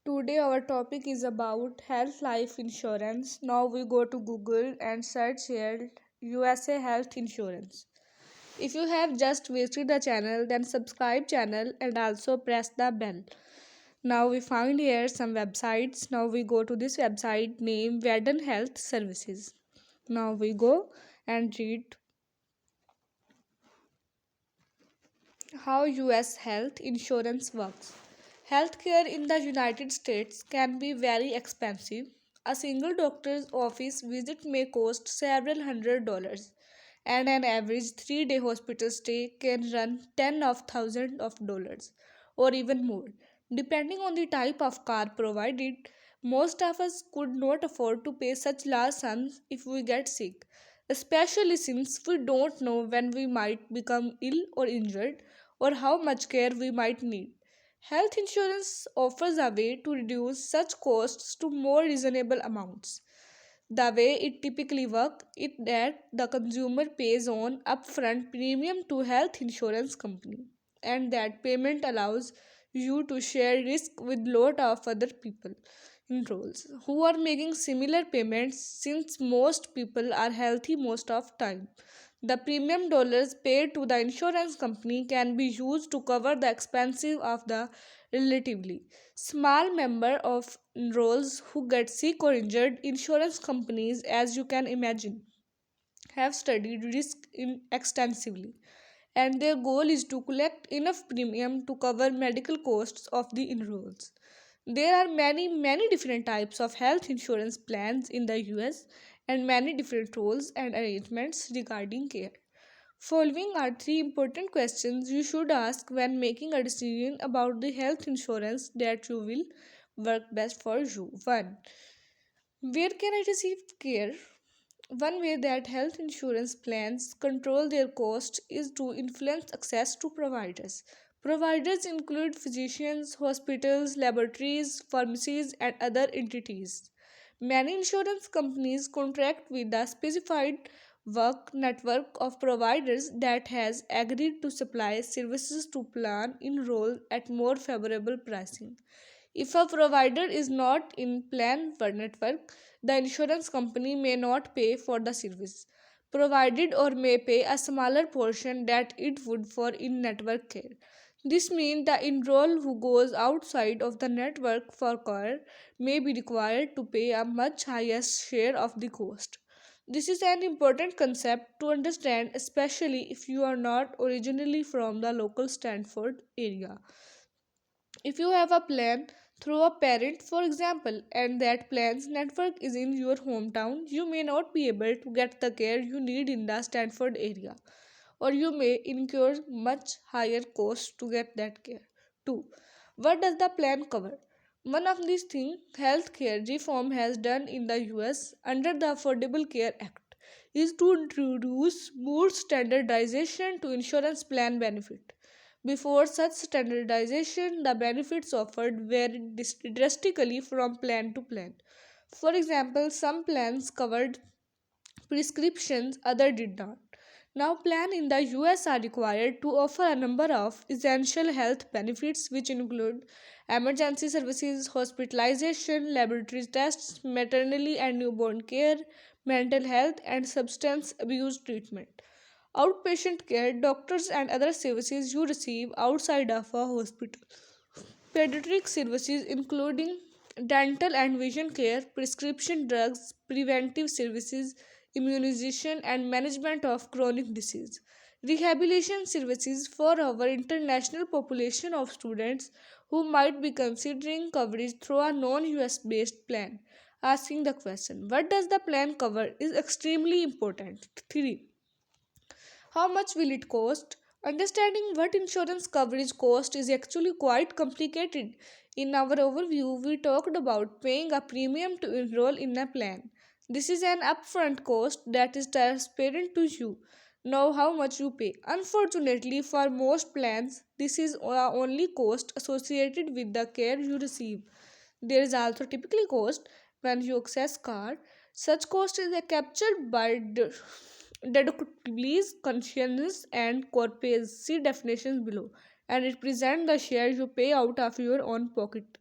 Today our topic is about health life insurance. Now we go to Google and search here USA Health Insurance. If you have just visited the channel, then subscribe channel and also press the bell. Now we find here some websites. Now we go to this website named Vedden Health Services. Now we go and read how US health insurance works. Healthcare in the United States can be very expensive. A single doctor's office visit may cost several $100s, and an average 3-day hospital stay can run ten of thousands of dollars or even more. Depending on the type of car provided, most of us could not afford to pay such large sums if we get sick, especially since we don't know when we might become ill or injured or how much care we might need. Health insurance offers a way to reduce such costs to more reasonable amounts. The way it typically works is that the consumer pays on upfront premium to health insurance company, and that payment allows you to share risk with lot of other people in roles who are making similar payments since most people are healthy most of time. The premium dollars paid to the insurance company can be used to cover the expenses of the relatively small number of roles who get sick or injured. Insurance companies, as you can imagine, have studied risk extensively, and their goal is to collect enough premium to cover medical costs of the enrolls. There are many different types of health insurance plans in the US and many different rules and arrangements regarding care. Following are three important questions you should ask when making a decision about the health insurance that you will work best for you. 1. Where can I receive care? One way that health insurance plans control their cost is to influence access to providers. Providers include physicians, hospitals, laboratories, pharmacies, and other entities. Many insurance companies contract with a specified work network of providers that has agreed to supply services to plan enroll at more favorable pricing. If a provider is not in plan for network, the insurance company may not pay for the service provided or may pay a smaller portion that it would for in-network care. This means the enroll who goes outside of the network for care may be required to pay a much higher share of the cost. This is an important concept to understand, especially if you are not originally from the local Stanford area. If you have a plan through a parent, for example, and that plan's network is in your hometown, you may not be able to get the care you need in the Stanford area, or you may incur much higher costs to get that care. 2. What does the plan cover? One of these things healthcare reform has done in the US under the Affordable Care Act is to introduce more standardization to insurance plan benefit. Before such standardization, the benefits offered varied drastically from plan to plan. For example, some plans covered prescriptions, others did not. Now, plans in the US are required to offer a number of essential health benefits, which include emergency services, hospitalization, laboratory tests, maternity and newborn care, mental health, and substance abuse treatment. Outpatient care, doctors and other services you receive outside of a hospital. Pediatric services including dental and vision care, prescription drugs, preventive services, immunization and management of chronic disease. Rehabilitation services for our international population of students who might be considering coverage through a non-US based plan. Asking the question, what does the plan cover, is extremely important. 3. How much will it cost? Understanding what insurance coverage cost is actually quite complicated. In our overview, we talked about paying a premium to enroll in a plan. This is an upfront cost that is transparent to you. Know how much you pay. Unfortunately, for most plans, this is the only cost associated with the care you receive. There is also typically cost when you access card. Such cost is captured by deductibles, conscience, and corpus. See definitions below, and it presents the share you pay out of your own pocket.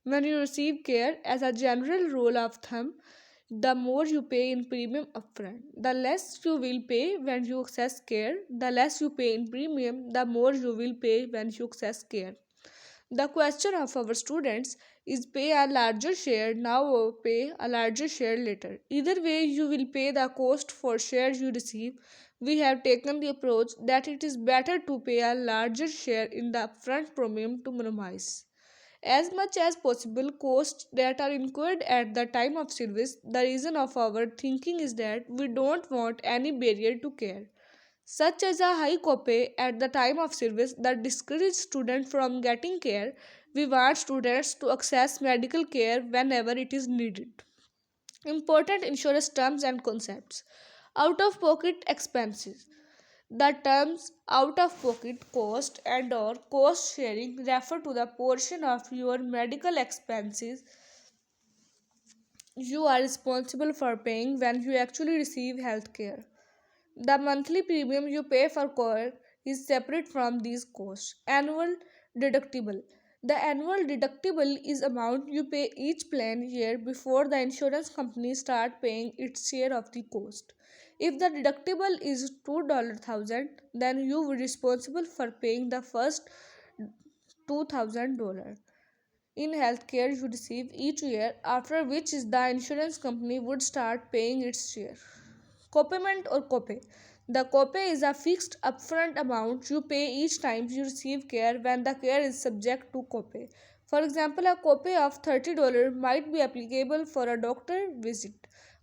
When you receive care, as a general rule of thumb, the more you pay in premium upfront, the less you will pay when you access care. The less you pay in premium, the more you will pay when you access care. The question of our students is pay a larger share now or pay a larger share later. Either way, you will pay the cost for shares you receive. We have taken the approach that it is better to pay a larger share in the upfront premium to minimize as much as possible costs that are incurred at the time of service. The reason of our thinking is that we don't want any barrier to care, such as a high copay at the time of service that discourages students from getting care. We want students to access medical care whenever it is needed. Important insurance terms and concepts. Out of pocket expenses. The terms out of pocket cost and or cost sharing refer to the portion of your medical expenses you are responsible for paying when you actually receive health care. The monthly premium you pay for care is separate from these costs. Annual deductible. The annual deductible is amount you pay each plan year before the insurance company start paying its share of the cost. If the deductible is $2,000, then you are responsible for paying the first $2,000 in healthcare you receive each year, after which is the insurance company would start paying its share. Copayment or copay. The copay is a fixed upfront amount you pay each time you receive care when the care is subject to copay. For example, a copay of $30 might be applicable for a doctor visit,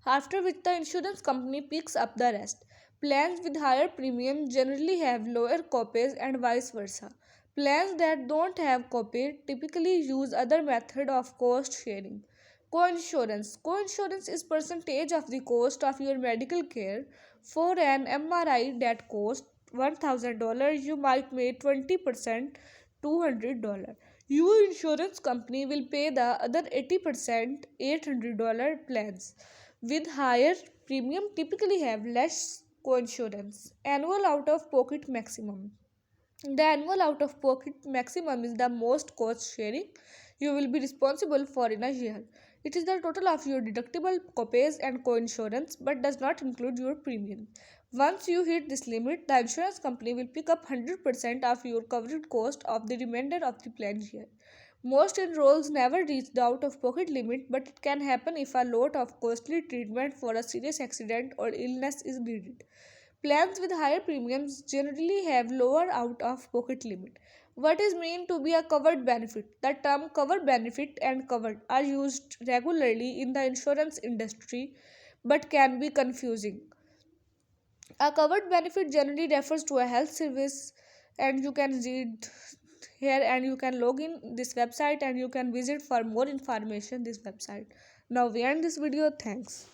after which the insurance company picks up the rest. Plans with higher premium generally have lower copays and vice versa. Plans that don't have copay typically use other method of cost sharing. Coinsurance. Coinsurance is percentage of the cost of your medical care. For an MRI that costs $1,000, you might pay 20%, $200. Your insurance company will pay the other 80%, $800 plans. With higher premium typically have less coinsurance. Annual out of pocket maximum. The annual out of pocket maximum is the most cost sharing you will be responsible for in a year. It is the total of your deductible, copays, and coinsurance but does not include your premium. Once you hit this limit, the insurance company will pick up 100% of your covered cost of the remainder of the planned year. Most enrolls never reach the out of pocket limit, but it can happen if a lot of costly treatment for a serious accident or illness is needed. Plans with higher premiums generally have lower out of pocket limit. What is meant to be a covered benefit? The term covered benefit and covered are used regularly in the insurance industry but can be confusing. A covered benefit generally refers to a health service, and you can read here and you can log in this website and you can visit for more information this website. Now we end this video. Thanks.